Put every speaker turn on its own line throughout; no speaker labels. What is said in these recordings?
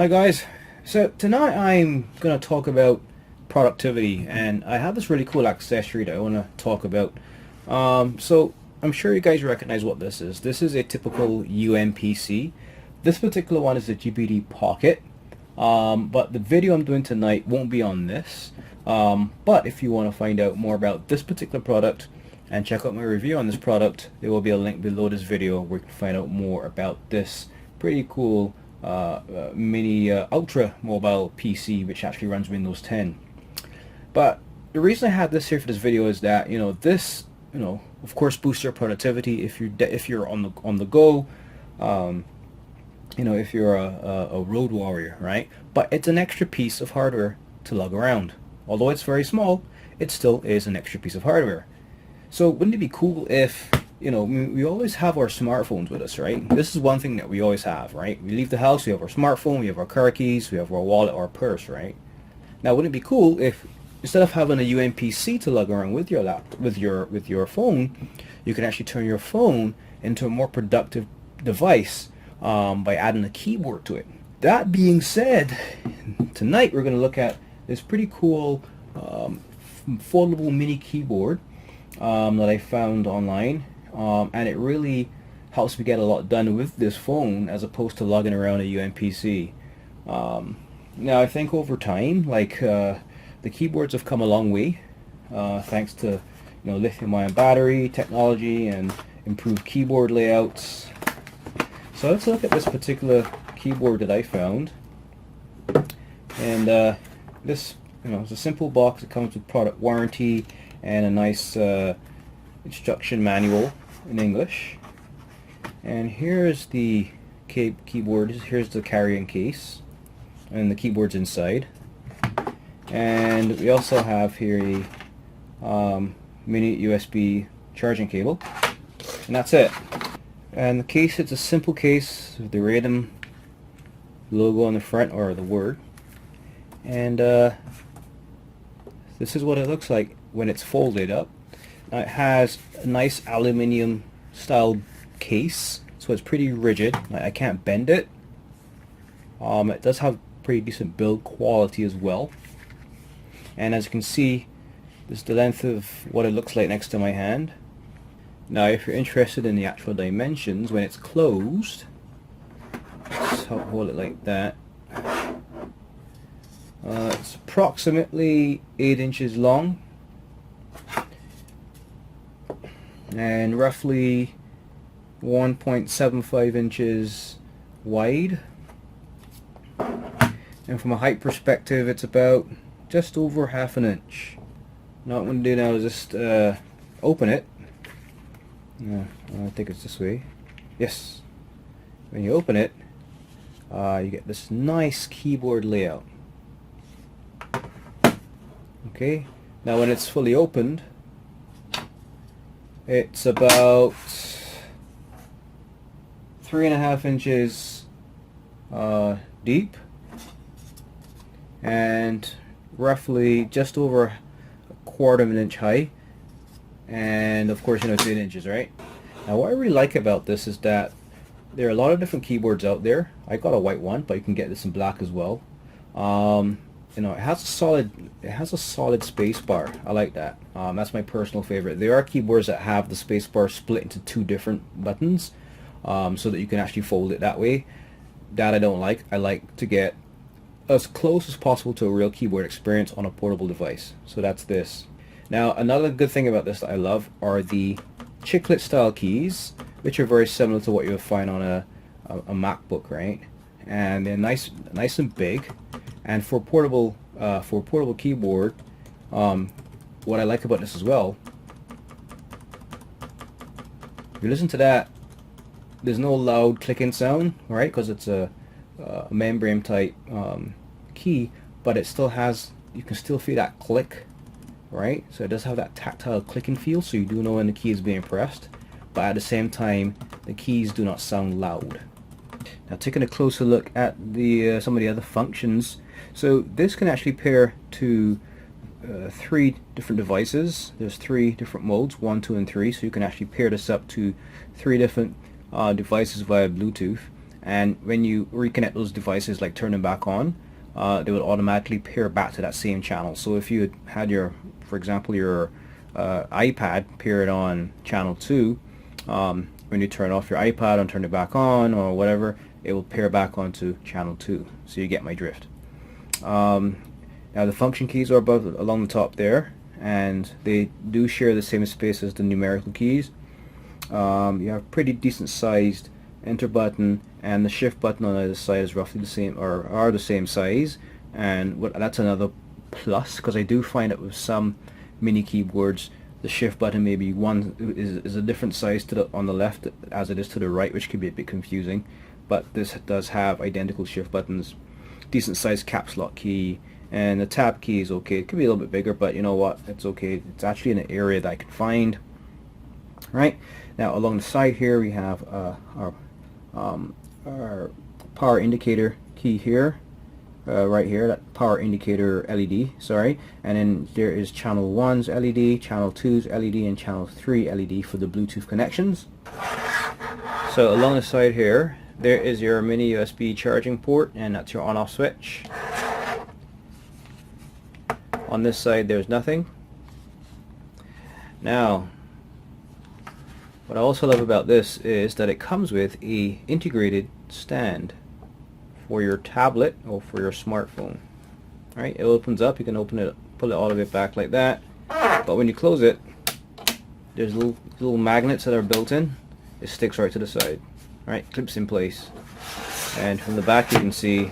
Hi guys, so tonight I'm going to talk about productivity, and I have this really cool accessory that I want to talk about. So I'm sure you guys recognize what this is. This is a typical UMPC. This particular one is the GPD Pocket, but the video I'm doing tonight won't be on this. But if you want to find out more about this particular product and check out my review on this product, there will be a link below this video where you can find out more about this pretty cool mini ultra mobile PC which actually runs Windows 10. But the reason I have this here for this video is that this of course boosts your productivity if you're on the go, if you're a road warrior, right? But it's an extra piece of hardware to lug around. Although it's very small, it still is an extra piece of hardware. So wouldn't it be cool if we always have our smartphones with us, right? This is one thing that we always have, right? We leave the house, we have our smartphone, we have our car keys, we have our wallet or our purse, right? Now, wouldn't it be cool if instead of having a UMPC to lug around with your with your phone, you can actually turn your phone into a more productive device by adding a keyboard to it. That being said, tonight we're going to look at this pretty cool foldable mini keyboard that I found online. And it really helps me get a lot done with this phone as opposed to lugging around a UMPC. Now I think over time, the keyboards have come a long way, thanks to lithium-ion battery technology and improved keyboard layouts. So let's look at this particular keyboard that I found. And this, it's a simple box. It comes with product warranty and a nice instruction manual in English. And here's the keyboard. Here's the carrying case, and the keyboard's inside. And we also have here a mini USB charging cable, and that's it. And the case, it's a simple case with the Radom logo on the front, or the word. And this is what it looks like when it's folded up. It has a nice aluminium style case, so it's pretty rigid. I can't bend it. It does have pretty decent build quality as well. And as you can see, this is the length of what it looks like next to my hand. Now if you're interested in the actual dimensions, when it's closed, let's hold it like that. It's approximately 8 inches long and roughly 1.75 inches wide, and from a height perspective it's about just over half an inch. Now what I'm going to do now is just open it. I think it's this way. Yes, when you open it, you get this nice keyboard layout. Okay, now when it's fully opened, it's about 3.5 inches deep and roughly just over a quarter of an inch high, and of course it's 8 inches, right? Now what I really like about this is that there are a lot of different keyboards out there. I got a white one, but you can get this in black as well. It has a solid space bar. I like that. That's my personal favorite. There are keyboards that have the space bar split into two different buttons, so that you can actually fold it that way. That I don't like. I like to get as close as possible to a real keyboard experience on a portable device. So that's this. Now another good thing about this that I love are the chiclet style keys, which are very similar to what you would find on a MacBook, right? And they're nice and big. And for a portable keyboard, what I like about this as well, if you listen to that, there's no loud clicking sound, right? Because it's a membrane type key, but it still has, you can still feel that click, right? So it does have that tactile clicking feel, so you do know when the key is being pressed, but at the same time the keys do not sound loud. Now taking a closer look at the some of the other functions, so this can actually pair to 3 different devices. There's 3 different modes, 1, 2, and 3, so you can actually pair this up to 3 different devices via Bluetooth. and when you reconnect those devices, like turn them back on, they would automatically pair back to that same channel. So if you had your, for example, your iPad paired on channel 2, when you turn off your iPad and turn it back on or whatever, it will pair back onto channel 2. So you get my drift. Now the function keys are above along the top there, and they do share the same space as the numerical keys. You have pretty decent sized enter button, and the shift button on either side is roughly the same, or are the same size, and that's another plus, because I do find that with some mini keyboards the shift button maybe is a different size to on the left as it is to the right, which can be a bit confusing, but this does have identical shift buttons, decent sized caps lock key, and the tab key is okay. It could be a little bit bigger, but you know what, it's okay. It's actually in an area that I can find. Right now along the side here we have our power indicator key here, right here, that power indicator LED, sorry, and then there is channel 1's LED, channel 2's LED, and channel 3 LED for the Bluetooth connections. So along the side here there is your mini USB charging port, and that's your on-off switch. On this side there's nothing. Now what I also love about this is that it comes with a integrated stand for your tablet or for your smartphone. Right, it opens up, you can open it, pull it all of it back like that, but when you close it, there's little magnets that are built in. It sticks right to the side. Right, clips in place, and from the back you can see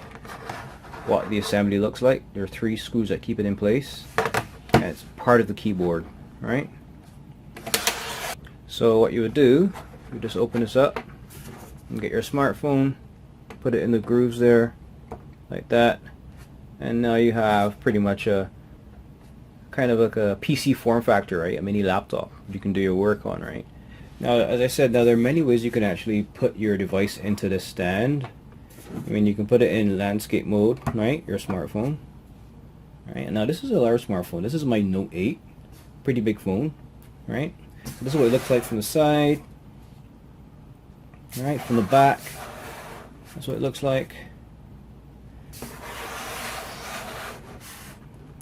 what the assembly looks like. There are 3 screws that keep it in place, and it's part of the keyboard. Right, so what you would do, you just open this up and get your smartphone, put it in the grooves there like that, and now you have pretty much a kind of like a PC form factor, right? A mini laptop you can do your work on. Right, now as I said, now there are many ways you can actually put your device into this stand. I mean, you can put it in landscape mode, right? Your smartphone. Right, and now this is a large smartphone. This is my Note 8, pretty big phone, right? So this is what it looks like from the side. Right, from the back, that's what it looks like.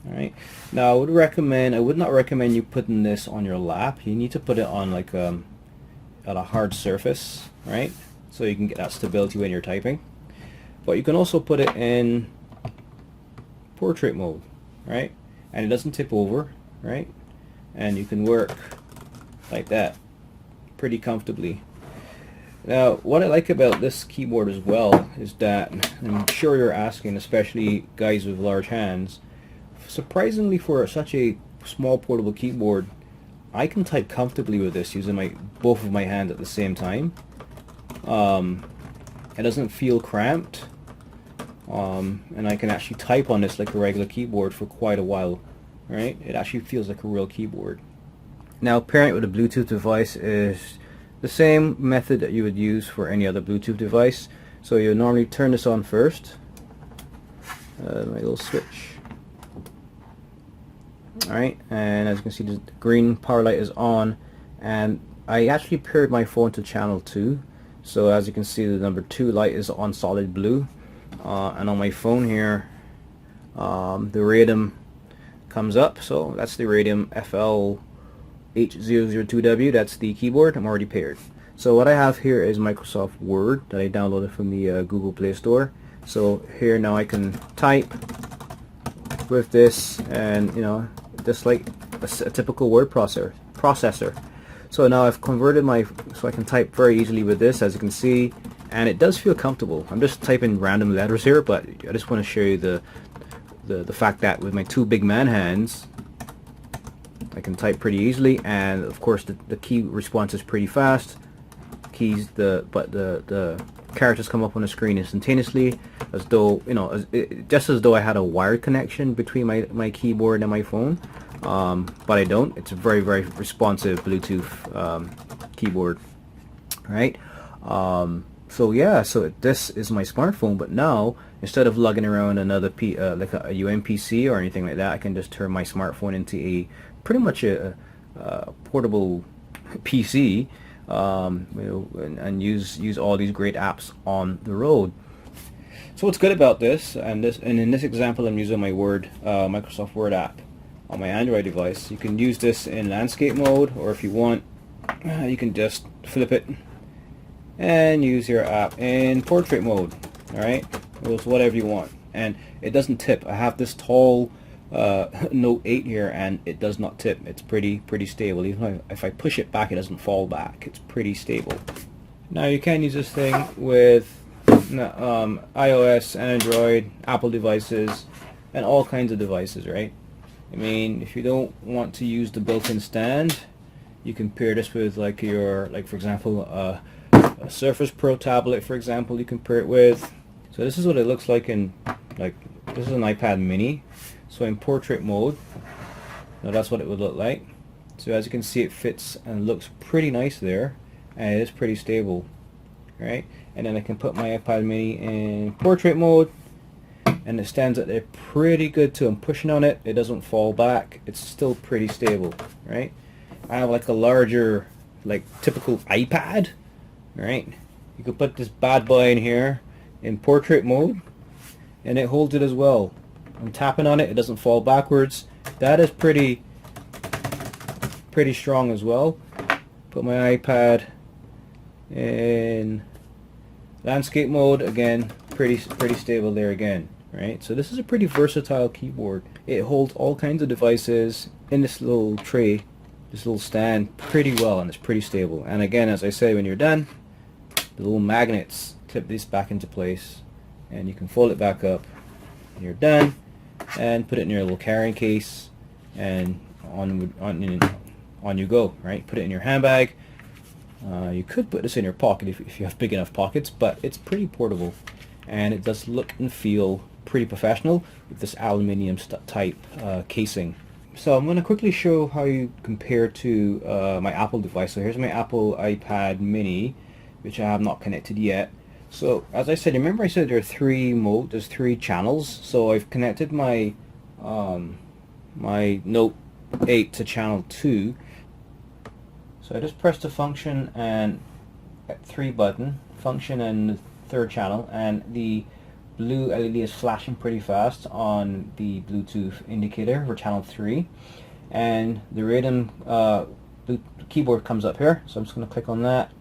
Alright, now I would not recommend you putting this on your lap. You need to put it on like at a hard surface, right? So you can get that stability when you're typing. But you can also put it in portrait mode, right? And it doesn't tip over, right? And you can work like that pretty comfortably. Now what I like about this keyboard as well is that, I'm sure you're asking, especially guys with large hands, surprisingly for such a small portable keyboard, I can type comfortably with this using both of my hands at the same time. It doesn't feel cramped, and I can actually type on this like a regular keyboard for quite a while. Right, it actually feels like a real keyboard. Now pairing it with a Bluetooth device is the same method that you would use for any other Bluetooth device. So you normally turn this on first, my little switch. Alright, and as you can see the green power light is on, and I actually paired my phone to channel 2. So as you can see, the number 2 light is on solid blue, and on my phone here the Radium comes up, so that's the Radium FL H002W, that's the keyboard. I'm already paired. So what I have here is Microsoft Word that I downloaded from the Google Play Store. So here now I can type with this, and you know, just like a typical word processor. So now I've converted so I can type very easily with this, as you can see, and it does feel comfortable. I'm just typing random letters here, but I just want to show you the fact that with my 2 big man hands I can type pretty easily, and of course the key response is pretty fast. But the characters come up on the screen instantaneously, as though, you know, just as though I had a wired connection between my keyboard and my phone. But I don't. It's a very, very responsive Bluetooth keyboard, right? So yeah, so this is my smartphone, but now instead of lugging around another like a UMPC or anything like that, I can just turn my smartphone into pretty much a portable PC, and use all these great apps on the road. So what's good about this, and in this example I'm using my Microsoft Word app on my Android device. You can use this in landscape mode, or if you want, you can just flip it and use your app in portrait mode. Alright, it's whatever you want, and it doesn't tip. I have this tall Note 8 here, and it does not tip. It's pretty stable. Even if I push it back, it doesn't fall back. It's pretty stable. Now you can use this thing with iOS, Android, Apple devices, and all kinds of devices, right? I mean, if you don't want to use the built-in stand, you can pair this with like for example, a Surface Pro tablet, for example. You can pair it with. So this is what it looks like in, this is an iPad mini. So in portrait mode, now that's what it would look like. So as you can see, it fits and looks pretty nice there, and it is pretty stable, right? And then I can put my iPad mini in portrait mode, and it stands up there pretty good too. I'm pushing on it, it doesn't fall back, it's still pretty stable, right? I have like a larger, like typical iPad, right? You could put this bad boy in here in portrait mode, and it holds it as well. I'm tapping on it, it doesn't fall backwards. That is pretty strong as well. Put my iPad in landscape mode, again, pretty stable there again, right? So this is a pretty versatile keyboard. It holds all kinds of devices in this little tray, this little stand, pretty well, and it's pretty stable. And again, as I say, when you're done, the little magnets clip this back into place, and you can fold it back up when you're done, and put it in your little carrying case, and on you go, right? Put it in your handbag. You could put this in your pocket if you have big enough pockets, but it's pretty portable, and it does look and feel pretty professional with this aluminium type casing. So I'm going to quickly show how you compare to my Apple device. So here's my Apple iPad mini, which I have not connected yet. So as I said, remember I said there's 3 channels. So I've connected my my Note 8 to channel 2. So I just press the function and 3 button, function and the 3rd channel, and the blue LED is flashing pretty fast on the Bluetooth indicator for channel 3, and the rhythm keyboard comes up here. So I'm just going to click on that.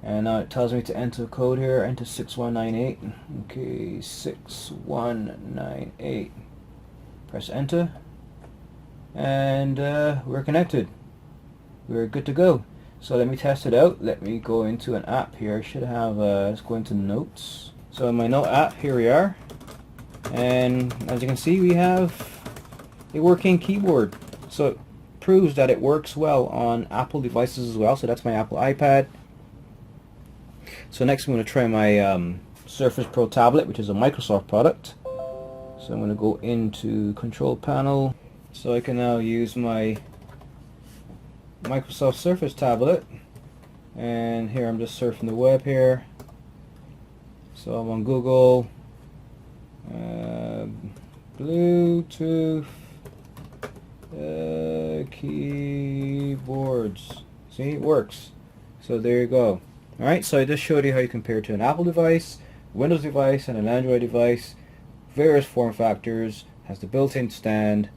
And now it tells me to enter the code here, enter 6198. Okay, 6198. Press enter. And we're connected. We're good to go. So let me test it out. Let me go into an app here. I should have, let's go into notes. So in my note app, here we are. And as you can see, we have a working keyboard. So it proves that it works well on Apple devices as well. So that's my Apple iPad. So next I'm going to try my Surface Pro tablet, which is a Microsoft product. So I'm going to go into Control Panel. So I can now use my Microsoft Surface tablet, and here I'm just surfing the web here. So I'm on Google, Bluetooth keyboards. See, it works. So there you go. Alright, so I just showed you how you compare to an Apple device, Windows device, and an Android device. Various form factors, has the built-in stand,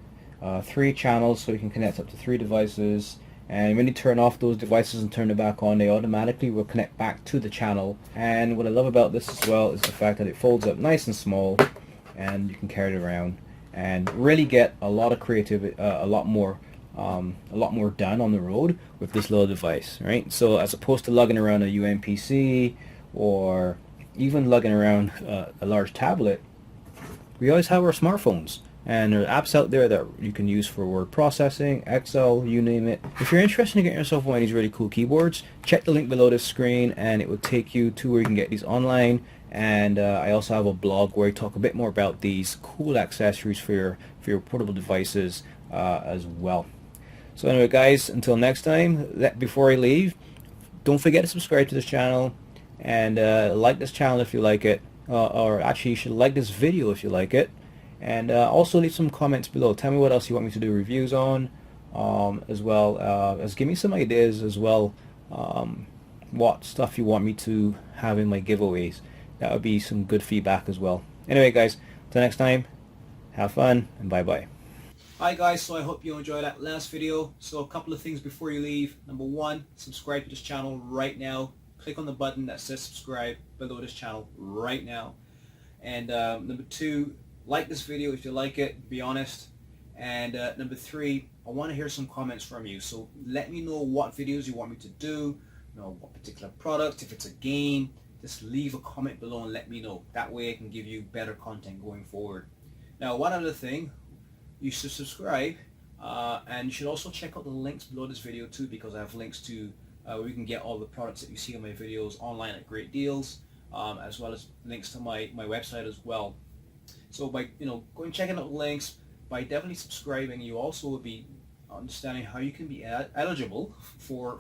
3 channels so you can connect up to 3 devices, and when you turn off those devices and turn them back on, they automatically will connect back to the channel. And what I love about this as well is the fact that it folds up nice and small, and you can carry it around and really get a lot of creativity, a lot more done on the road with this little device, right? So as opposed to lugging around a UMPC or even lugging around a large tablet, we always have our smartphones, and there are apps out there that you can use for word processing, Excel, you name it. If you're interested in getting yourself one of these really cool keyboards, check the link below this screen and it will take you to where you can get these online. And I also have a blog where I talk a bit more about these cool accessories for your portable devices as well. So anyway guys, until next time, before I leave, don't forget to subscribe to this channel, and like this channel if you like it, or actually you should like this video if you like it, and also leave some comments below. Tell me what else you want me to do reviews on, as well as give me some ideas as well, what stuff you want me to have in my giveaways. That would be some good feedback as well. Anyway, guys, till next time, have fun and bye bye. Hi guys, so I hope you enjoyed that last video. So a couple of things before you leave. Number one, subscribe to this channel right now. Click on the button that says subscribe below this channel right now. And number two, like this video if you like it, be honest. And number three, I want to hear some comments from you. So let me know what videos you want me to do, what particular product, if it's a game, just leave a comment below and let me know. That way I can give you better content going forward. Now, one other thing, you should subscribe and you should also check out the links below this video too, because I have links to where you can get all the products that you see on my videos online at great deals, as well as links to my website as well. So by going checking out the links, by definitely subscribing, you also will be understanding how you can be eligible for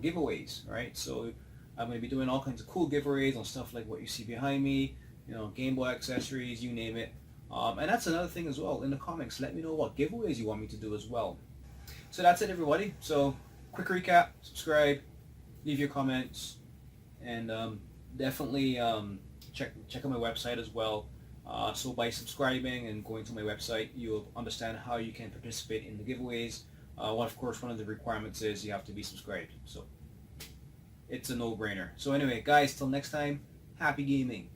giveaways, right? So I'm going to be doing all kinds of cool giveaways on stuff like what you see behind me, Game Boy accessories, you name it. And that's another thing as well. In the comments, let me know what giveaways you want me to do as well. So that's it, everybody. So quick recap, subscribe, leave your comments, and definitely check out my website as well. So by subscribing and going to my website, you'll understand how you can participate in the giveaways. Of course, one of the requirements is you have to be subscribed. So it's a no-brainer. So anyway, guys, till next time, happy gaming.